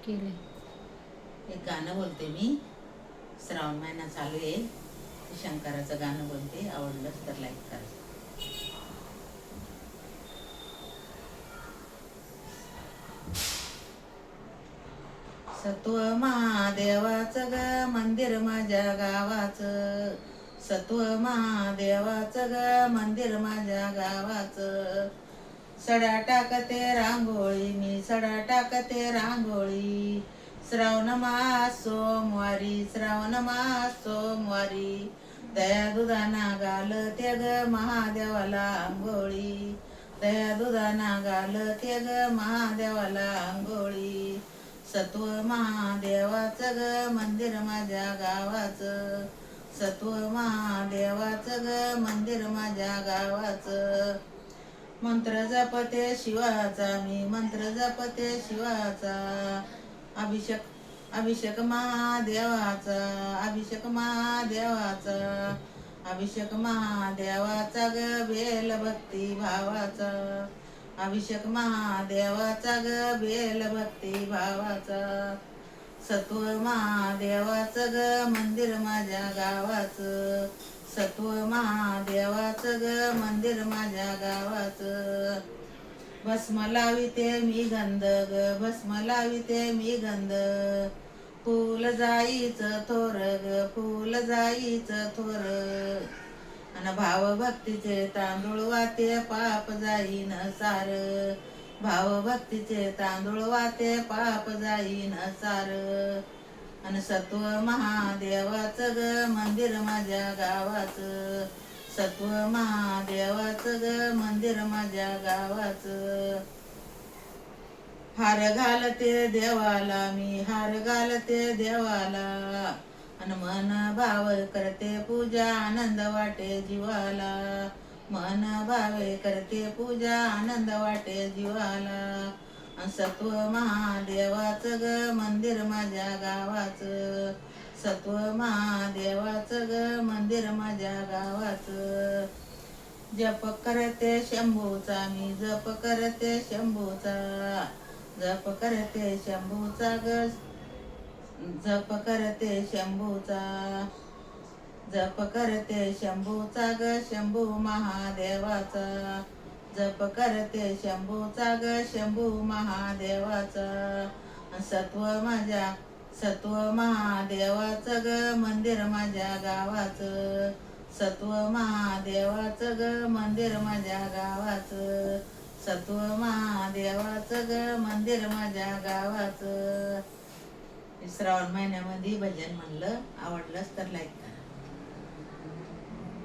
केले. एक गाणं बोलते मी. श्रावण महिना चालू आहे. शंकराचं गाणं बोलते. आवडलंच तर लाईक करा. सत्व महादेवाचं ग मंदिर माझ्या गावाचं. सत्व महादेवाचं ग मंदिर माझ्या गावाचं. सडा टाकते रांगोळी मी, सडा टाकते रांगोळी. श्रावण मास सोमवारी, श्रावण मास सोमवारी. दया दुधाना घालते ग महादेवाला आंघोळी. दया दुधाना घालते ग महादेवाला आंघोळी. सत्व महादेवाचं ग मंदिर माझ्या गावाचं. सत्व महादेवाचं ग मंदिर माझ्या गावाचं. मंत्र जपते शिवाचा मी, मंत्र जपते शिवाचा. अभिषेक अभिषेक महादेवाचा, अभिषेक महादेवाचा. अभिषेक महादेवाचा ग बेल भक्ती भावाचा. अभिषेक महादेवाचा ग बेल भक्ती भावाचा. सत्व महादेवाचं ग मंदिर माझ्या गावाचं. सत्व महादेवाचं ग मंदिर माझ्या गावाचं. भस्म लाविते मी गंध ग, भस्म लाविते मी गंध. फूल जाईचं थोर ग, फूल जाईचं थोर. अन भाव भक्तीचे तांदूळ वाते पाप जाईन सार. भाव भक्तीचे तांदूळ वाते पाप जाईन सार. अन सत्व महादेवाचं ग मंदिर माझ्या गावाचं. सत्व महादेवाचं ग मंदिर माझ्या गावाचं. हार घालते देवाला मी, हार घालते देवाला. अन मन भाव करते पूजा, आनंद वाटे जीवाला. मन भावे करते पूजा, आनंद वाटे जीवाला. सत्व महादेवाचं ग मंदिर माझ्या गावाचं. सत्व महादेवाचं ग मंदिर माझ्या गावाचं. जप करते शंभूचा मी, जप करते शंभूचा. जप करते शंभूचा ग, जप करते शंभूचा. जप करते शंभूचा ग शंभू महादेवाचा. जप करते शंभूचा ग शंभू महादेवाचा. सत्व माझ्या सत्व महादेवाचं ग मंदिर माझ्या गावाचं. सत्व महादेवाचं ग मंदिर माझ्या गावाचं. सत्व महादेवाचं ग मंदिर माझ्या गावाचं. श्रावण महिन्यामध्ये भजन म्हणलं. आवडलंच तर लाईक करा.